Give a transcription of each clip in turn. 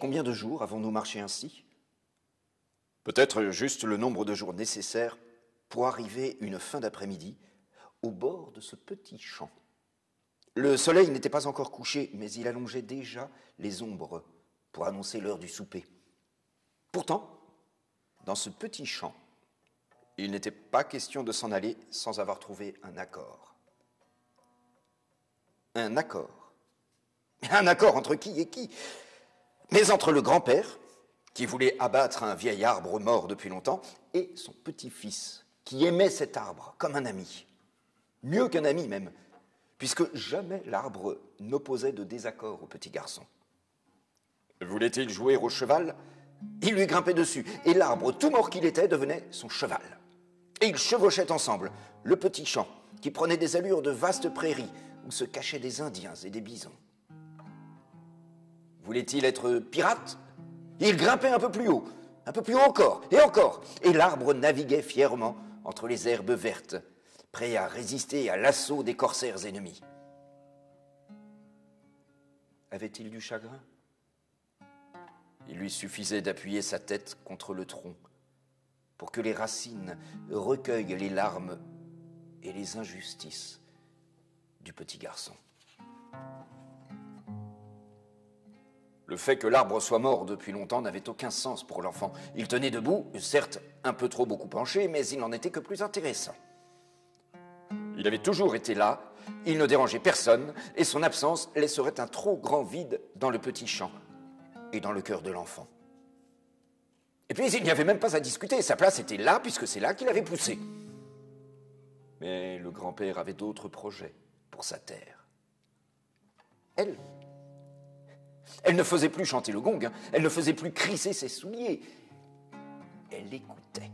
Combien de jours avons-nous marché ainsi? Peut-être juste le nombre de jours nécessaires pour arriver une fin d'après-midi au bord de ce petit champ. Le soleil n'était pas encore couché, mais il allongeait déjà les ombres pour annoncer l'heure du souper. Pourtant, dans ce petit champ, il n'était pas question de s'en aller sans avoir trouvé un accord. Un accord? Un accord entre qui et qui? Mais entre le grand-père, qui voulait abattre un vieil arbre mort depuis longtemps, et son petit-fils, qui aimait cet arbre comme un ami. Mieux qu'un ami même, puisque jamais l'arbre n'opposait de désaccord au petit garçon. Voulait-il jouer au cheval? Il lui grimpait dessus, et l'arbre, tout mort qu'il était, devenait son cheval. Et ils chevauchaient ensemble le petit champ, qui prenait des allures de vastes prairies, où se cachaient des Indiens et des bisons. Voulait-il être pirate? Il grimpait un peu plus haut encore, et l'arbre naviguait fièrement entre les herbes vertes, prêt à résister à l'assaut des corsaires ennemis. Avait-il du chagrin? Il lui suffisait d'appuyer sa tête contre le tronc pour que les racines recueillent les larmes et les injustices du petit garçon. Le fait que l'arbre soit mort depuis longtemps n'avait aucun sens pour l'enfant. Il tenait debout, certes un peu trop beaucoup penché, mais il n'en était que plus intéressant. Il avait toujours été là, il ne dérangeait personne, et son absence laisserait un trop grand vide dans le petit champ et dans le cœur de l'enfant. Et puis il n'y avait même pas à discuter, sa place était là puisque c'est là qu'il avait poussé. Mais le grand-père avait d'autres projets pour sa terre. Elle ne faisait plus chanter le gong, elle ne faisait plus crisser ses souliers. Elle écoutait.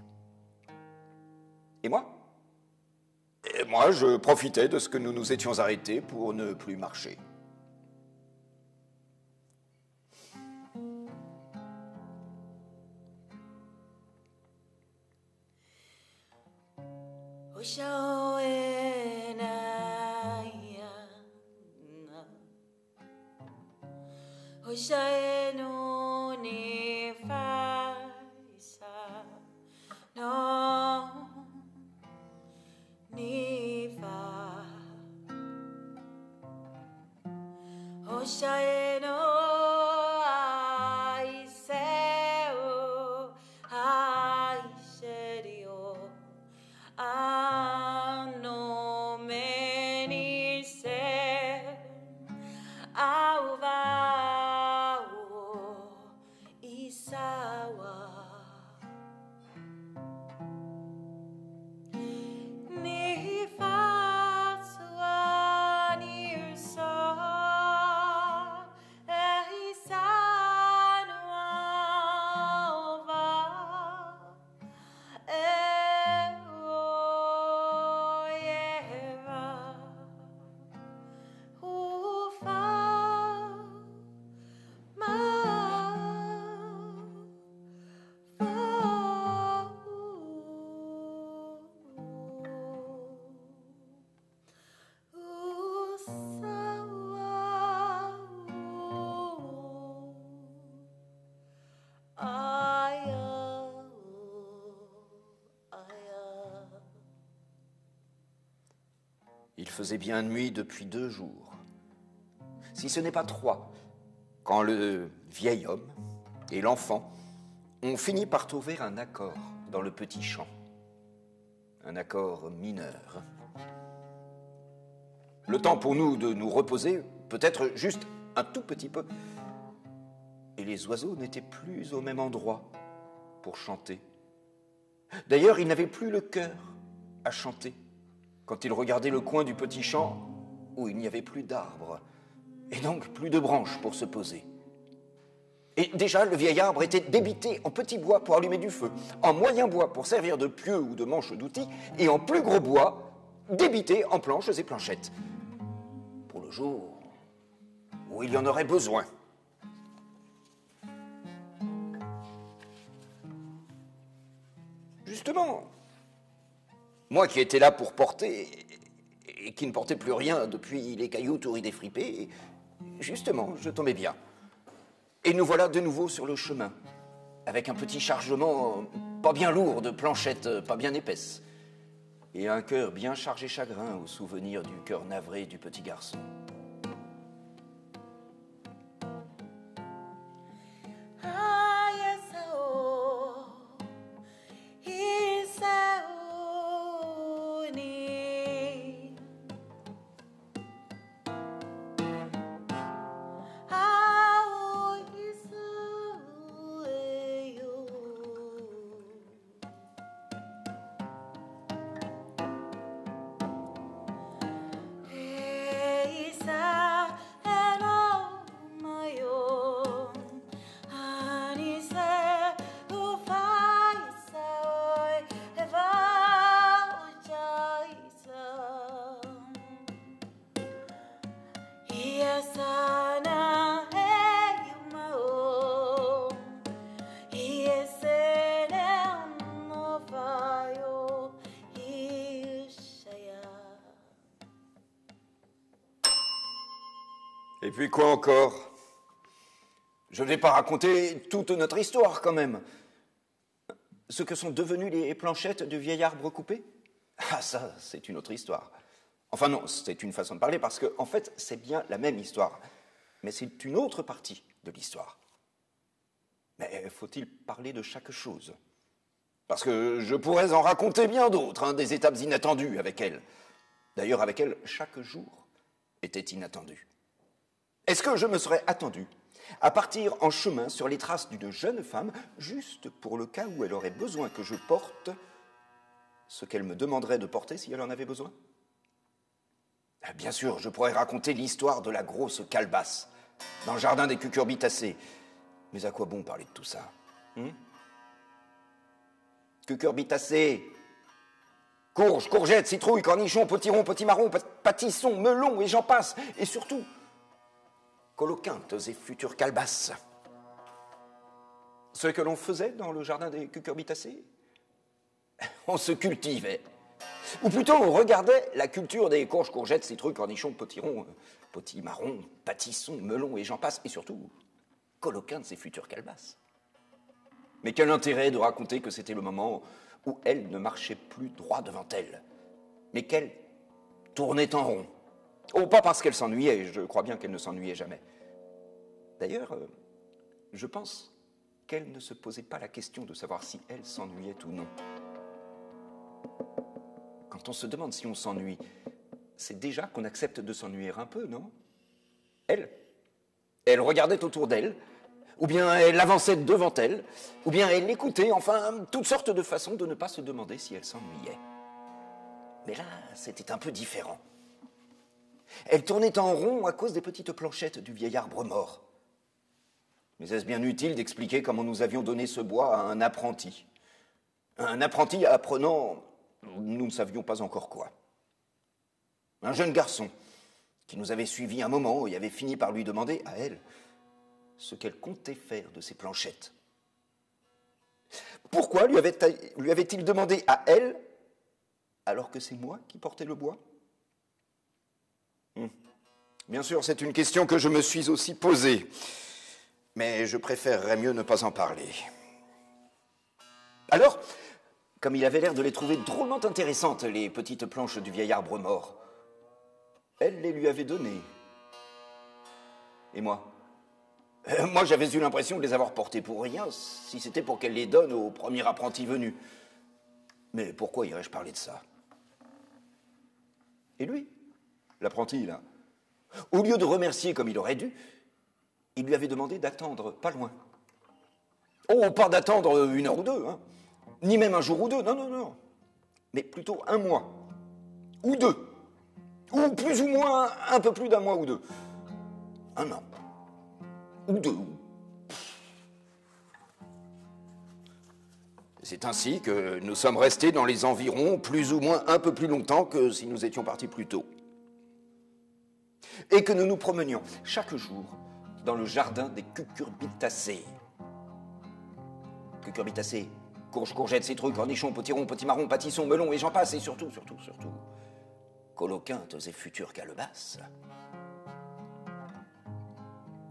Et moi, je profitais de ce que nous nous étions arrêtés pour ne plus marcher. Il faisait bien nuit depuis 2 jours, si ce n'est pas 3, quand le vieil homme et l'enfant ont fini par trouver un accord dans le petit champ. Un accord mineur. Le temps pour nous de nous reposer, peut-être juste un tout petit peu. Et les oiseaux n'étaient plus au même endroit pour chanter. D'ailleurs, ils n'avaient plus le cœur à chanter quand ils regardaient le coin du petit champ où il n'y avait plus d'arbres et donc plus de branches pour se poser. Et déjà, le vieil arbre était débité en petit bois pour allumer du feu, en moyen bois pour servir de pieu ou de manche d'outils, et en plus gros bois, débité en planches et planchettes. Pour le jour où il y en aurait besoin. Justement, Moi qui étais là pour porter, et qui ne portais plus rien depuis les cailloux tout défripés, justement, je tombais bien. Et nous voilà de nouveau sur le chemin, avec un petit chargement pas bien lourd de planchettes pas bien épaisses, et un cœur bien chargé chagrin au souvenir du cœur navré du petit garçon. Et puis quoi encore? Je ne vais pas raconter toute notre histoire quand même. Ce que sont devenues les planchettes du vieil arbre coupé? Ah ça, c'est une autre histoire. Enfin non, c'est une façon de parler parce que, en fait, c'est bien la même histoire. Mais c'est une autre partie de l'histoire. Mais faut-il parler de chaque chose? Parce que je pourrais en raconter bien d'autres, des étapes inattendues avec elle. D'ailleurs, avec elle, chaque jour était inattendu. Est-ce que je me serais attendu à partir en chemin sur les traces d'une jeune femme, juste pour le cas où elle aurait besoin que je porte ce qu'elle me demanderait de porter si elle en avait besoin? Bien sûr, je pourrais raconter l'histoire de la grosse calebasse dans le jardin des cucurbitacées. Mais à quoi bon parler de tout ça? Cucurbitacées, courges, courgettes, citrouilles, cornichons, potirons, potimarrons, pâtissons, melons et j'en passe. Et surtout, coloquintes et futures calebasses. Ce que l'on faisait dans le jardin des cucurbitacées, on se cultivait. Ou plutôt, on regardait la culture des courges, courgettes, citrouilles, cornichons, potirons, potimarrons, pâtissons, melons et j'en passe. Et surtout, coloquintes et futures calebasses. Mais quel intérêt de raconter que c'était le moment où elle ne marchait plus droit devant elle, mais qu'elle tournait en rond. Oh, pas parce qu'elle s'ennuyait, je crois bien qu'elle ne s'ennuyait jamais. D'ailleurs, je pense qu'elle ne se posait pas la question de savoir si elle s'ennuyait ou non. Quand on se demande si on s'ennuie, c'est déjà qu'on accepte de s'ennuyer un peu, non? Elle regardait autour d'elle, ou bien elle avançait devant elle, ou bien elle écoutait, enfin, toutes sortes de façons de ne pas se demander si elle s'ennuyait. Mais là, c'était un peu différent. Elle tournait en rond à cause des petites planchettes du vieil arbre mort. Mais est-ce bien utile d'expliquer comment nous avions donné ce bois à un apprenti? Un apprenti apprenant, nous ne savions pas encore quoi. Un jeune garçon qui nous avait suivis un moment et avait fini par lui demander à elle ce qu'elle comptait faire de ces planchettes. Pourquoi lui avait-il demandé à elle alors que c'est moi qui portais le bois? Bien sûr, c'est une question que je me suis aussi posée, mais je préférerais mieux ne pas en parler. Alors, comme il avait l'air de les trouver drôlement intéressantes, les petites planches du vieil arbre mort, elle les lui avait données. Et moi? Moi, j'avais eu l'impression de les avoir portées pour rien, si c'était pour qu'elle les donne au premier apprenti venu. Mais pourquoi irais-je parler de ça? Et lui, l'apprenti, là, au lieu de remercier comme il aurait dû, il lui avait demandé d'attendre pas loin. Oh, pas d'attendre 1 heure ou 2, ni même un jour ou 2, non. Mais plutôt 1 mois, ou 2, ou plus ou moins un peu plus d'1 mois ou 2. 1 an, ou 2. C'est ainsi que nous sommes restés dans les environs plus ou moins un peu plus longtemps que si nous étions partis plus tôt. Et que nous nous promenions chaque jour dans le jardin des cucurbitacées. Cucurbitacées Courge, courgette, citrouille, cornichon, potiron, potimarron, pâtisson, melon, et j'en passe, et surtout, coloquintes et futures calebasses.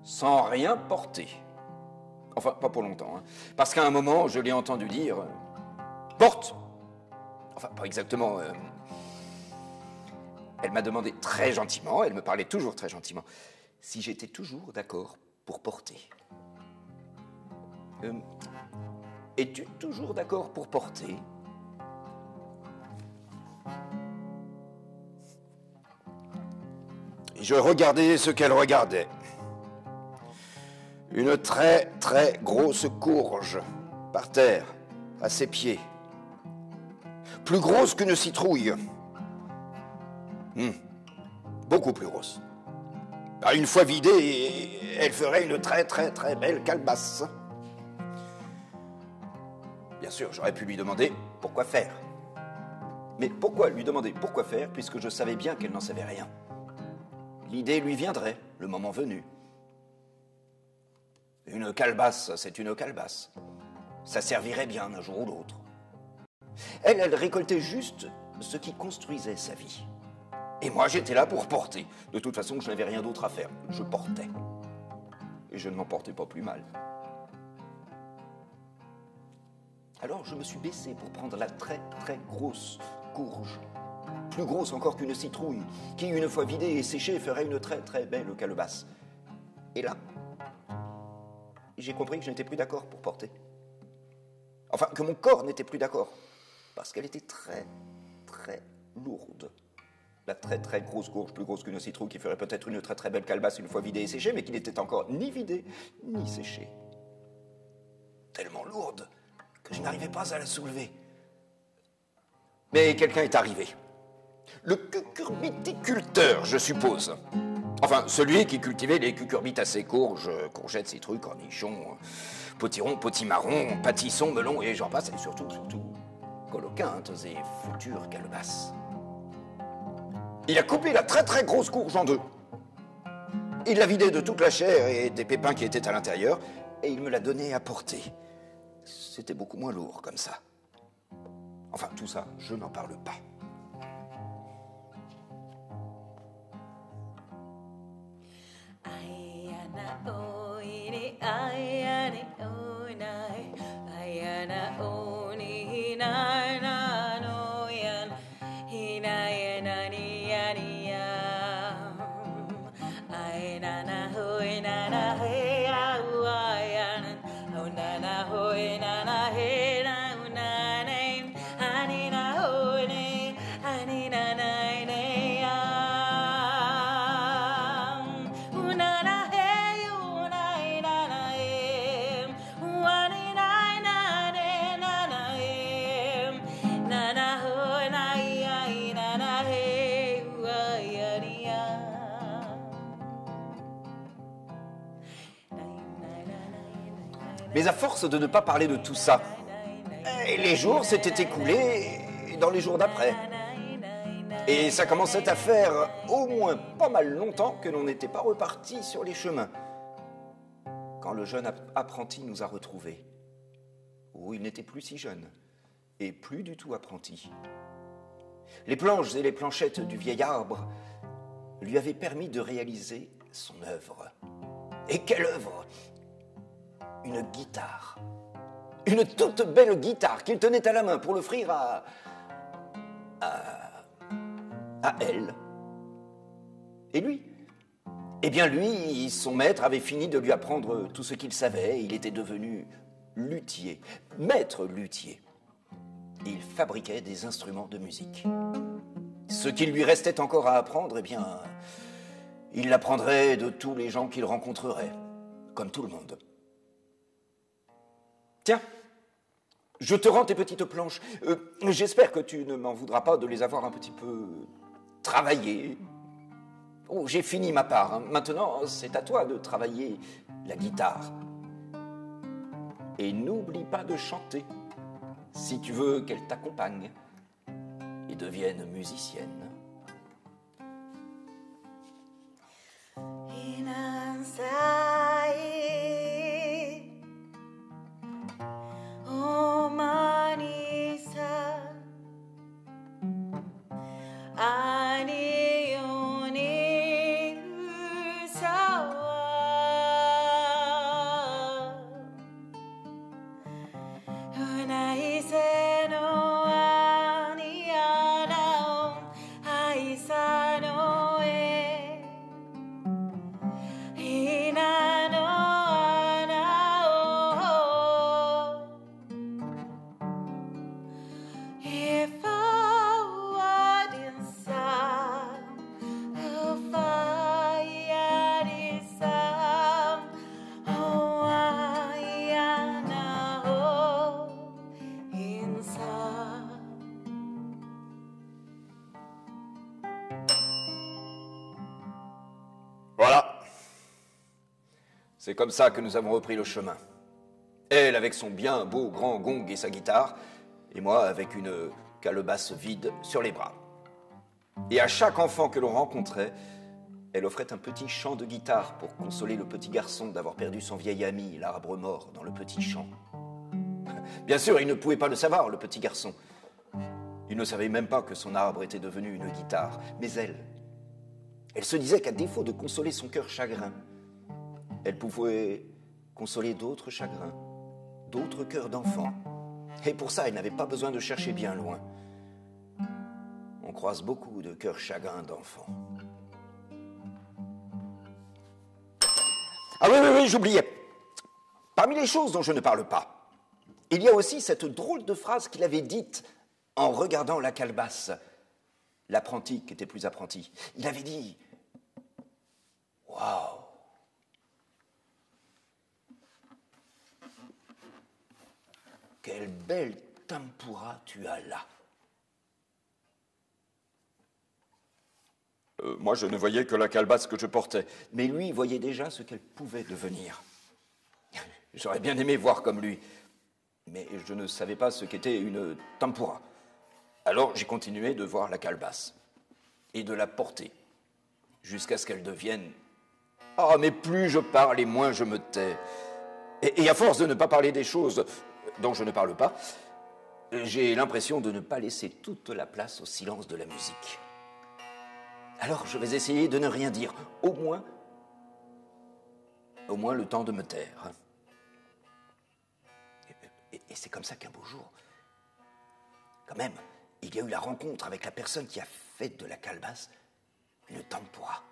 Sans rien porter. Enfin, pas pour longtemps, hein. Parce qu'à un moment, je l'ai entendu dire « Porte !» Enfin, pas exactement. Elle m'a demandé très gentiment, elle me parlait toujours très gentiment, si j'étais toujours d'accord pour porter. Es-tu toujours d'accord pour porter? Je regardais ce qu'elle regardait. Une très très grosse courge par terre, à ses pieds. Plus grosse qu'une citrouille. Beaucoup plus grosse. Une fois vidée, elle ferait une très très très belle calebasse. Bien sûr, j'aurais pu lui demander pourquoi faire. Mais pourquoi lui demander pourquoi faire, puisque je savais bien qu'elle n'en savait rien? L'idée lui viendrait, le moment venu. Une calebasse, c'est une calebasse. Ça servirait bien un jour ou l'autre. Elle récoltait juste ce qui construisait sa vie. Et moi, j'étais là pour porter. De toute façon, je n'avais rien d'autre à faire. Je portais. Et je ne m'en portais pas plus mal. Alors, je me suis baissé pour prendre la très, très grosse courge. Plus grosse encore qu'une citrouille, qui, une fois vidée et séchée, ferait une très, très belle calebasse. Et là, j'ai compris que je n'étais plus d'accord pour porter. Enfin, que mon corps n'était plus d'accord. Parce qu'elle était très, très lourde. La très, très grosse courge, plus grosse qu'une citrouille, qui ferait peut-être une très, très belle calebasse une fois vidée et séchée, mais qui n'était encore ni vidée, ni séchée. Tellement lourde que je n'arrivais pas à la soulever. Mais quelqu'un est arrivé. Le cucurbiticulteur, je suppose. Enfin, celui qui cultivait les cucurbitacées, courges, courgettes, citrouilles, cornichons, potirons, potimarrons, pâtissons, melons, et j'en passe, et surtout, coloquintes et futures calebasses. Il a coupé la très très grosse courge en deux. Il l'a vidée de toute la chair et des pépins qui étaient à l'intérieur, et il me l'a donnée à porter. C'était beaucoup moins lourd comme ça. Enfin, tout ça, je n'en parle pas. Mais à force de ne pas parler de tout ça, les jours s'étaient écoulés dans les jours d'après. Et ça commençait à faire au moins pas mal longtemps que l'on n'était pas reparti sur les chemins. Quand le jeune apprenti nous a retrouvés. Oh, il n'était plus si jeune, et plus du tout apprenti. Les planches et les planchettes du vieil arbre lui avaient permis de réaliser son œuvre. Et quelle œuvre! Une guitare. Une toute belle guitare qu'il tenait à la main pour l'offrir à elle. Et lui? Eh bien lui, son maître avait fini de lui apprendre tout ce qu'il savait. Il était devenu luthier, maître luthier. Il fabriquait des instruments de musique. Ce qu'il lui restait encore à apprendre, eh bien, il l'apprendrait de tous les gens qu'il rencontrerait, comme tout le monde. Tiens, je te rends tes petites planches. J'espère que tu ne m'en voudras pas de les avoir un petit peu travaillées. Oh, j'ai fini ma part. Maintenant, c'est à toi de travailler la guitare. Et n'oublie pas de chanter, si tu veux qu'elle t'accompagne et devienne musicienne. Oh my C'est comme ça que nous avons repris le chemin. Elle avec son bien beau grand gong et sa guitare, et moi avec une calebasse vide sur les bras. Et à chaque enfant que l'on rencontrait, elle offrait un petit chant de guitare pour consoler le petit garçon d'avoir perdu son vieil ami, l'arbre mort, dans le petit champ. Bien sûr, il ne pouvait pas le savoir, le petit garçon. Il ne savait même pas que son arbre était devenu une guitare. Mais elle se disait qu'à défaut de consoler son cœur chagrin, elle pouvait consoler d'autres chagrins, d'autres cœurs d'enfants. Et pour ça, elle n'avait pas besoin de chercher bien loin. On croise beaucoup de cœurs chagrins d'enfants. Ah oui, j'oubliais. Parmi les choses dont je ne parle pas, il y a aussi cette drôle de phrase qu'il avait dite en regardant la calebasse. L'apprenti qui était plus apprenti. Il avait dit « Waouh !» Quelle belle tempura tu as là. Moi, je ne voyais que la calebasse que je portais, mais lui voyait déjà ce qu'elle pouvait devenir. J'aurais bien aimé voir comme lui, mais je ne savais pas ce qu'était une tempura. Alors j'ai continué de voir la calebasse et de la porter, jusqu'à ce qu'elle devienne... Ah, mais plus je parle et moins je me tais. Et à force de ne pas parler des choses dont je ne parle pas, j'ai l'impression de ne pas laisser toute la place au silence de la musique. Alors je vais essayer de ne rien dire, au moins le temps de me taire. Et c'est comme ça qu'un beau jour, quand même, il y a eu la rencontre avec la personne qui a fait de la calebasse une tempura.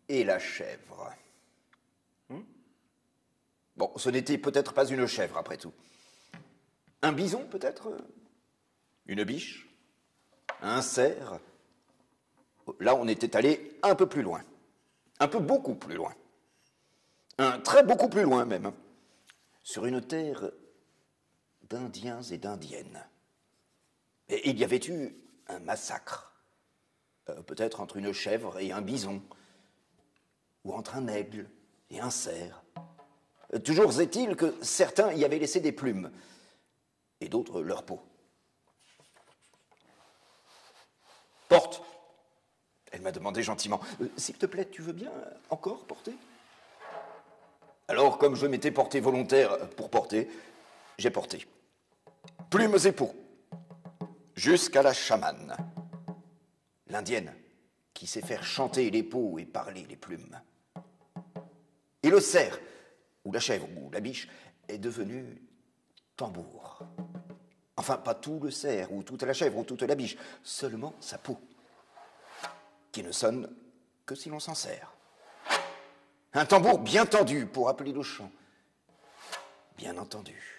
Et la chèvre. Bon, ce n'était peut-être pas une chèvre, après tout. Un bison, peut-être? Une biche? Un cerf? Là, on était allé un peu plus loin. Un peu beaucoup plus loin. Un très beaucoup plus loin, même. Sur une terre d'Indiens et d'Indiennes. Et il y avait eu un massacre. Peut-être entre une chèvre et un bison. Ou entre un aigle et un cerf. Toujours est-il que certains y avaient laissé des plumes, et d'autres leur peau. Porte, elle m'a demandé gentiment. S'il te plaît, tu veux bien encore porter? Alors, comme je m'étais porté volontaire pour porter, j'ai porté. Plumes et peau, jusqu'à la chamane, l'indienne, qui sait faire chanter les peaux et parler les plumes. Et le cerf, ou la chèvre, ou la biche, est devenu tambour. Enfin, pas tout le cerf, ou toute la chèvre, ou toute la biche, seulement sa peau, qui ne sonne que si l'on s'en sert. Un tambour bien tendu pour appeler le chant, bien entendu.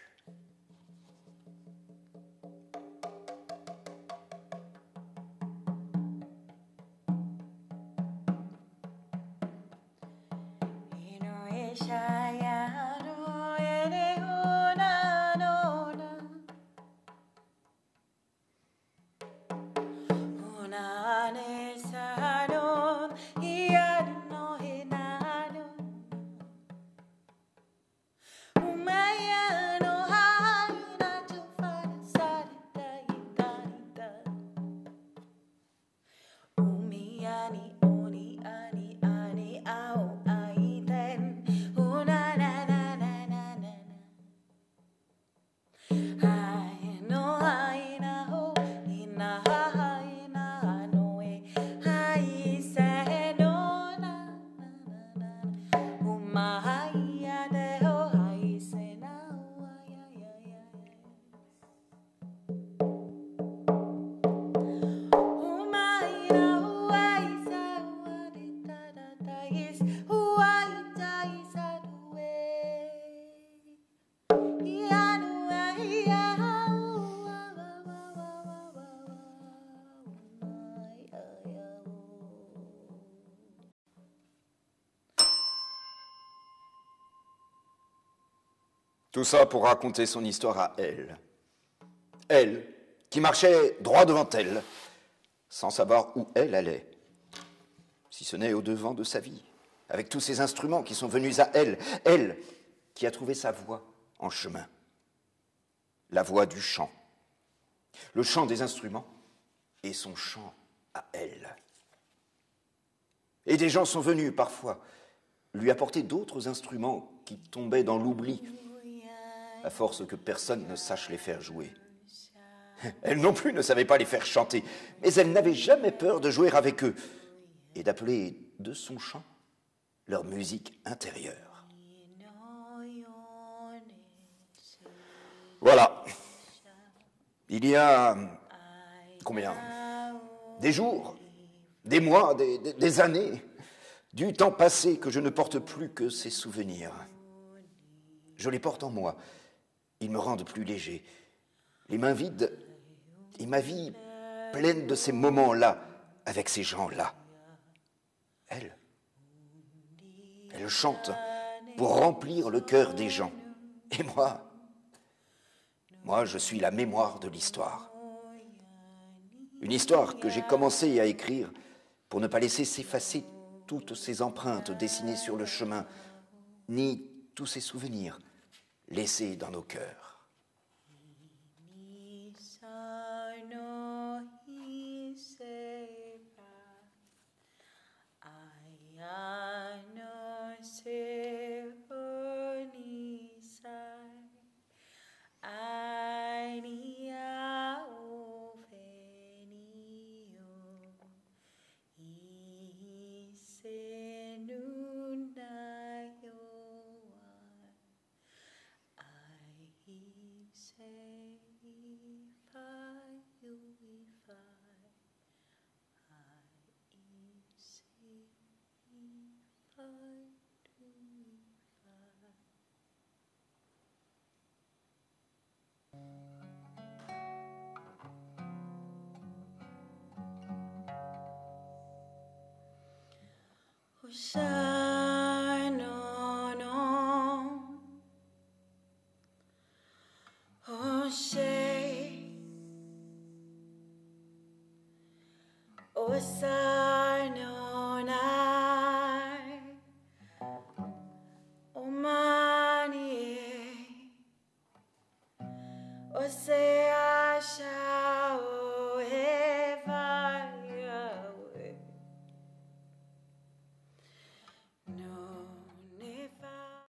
Tout ça pour raconter son histoire à elle. Elle, qui marchait droit devant elle, sans savoir où elle allait, si ce n'est au-devant de sa vie, avec tous ces instruments qui sont venus à elle, elle qui a trouvé sa voix en chemin, la voix du chant, le chant des instruments et son chant à elle. Et des gens sont venus parfois lui apporter d'autres instruments qui tombaient dans l'oubli, à force que personne ne sache les faire jouer. Elle non plus ne savait pas les faire chanter, mais elle n'avait jamais peur de jouer avec eux et d'appeler de son chant leur musique intérieure. Voilà. Il y a combien? Des jours, des mois, des années, du temps passé que je ne porte plus que ces souvenirs. Je les porte en moi. Ils me rendent plus léger. Les mains vides et ma vie pleine de ces moments-là avec ces gens-là. Elle chante pour remplir le cœur des gens. Et moi, je suis la mémoire de l'histoire. Une histoire que j'ai commencé à écrire pour ne pas laisser s'effacer toutes ces empreintes dessinées sur le chemin, ni tous ces souvenirs laissés dans nos cœurs. Osea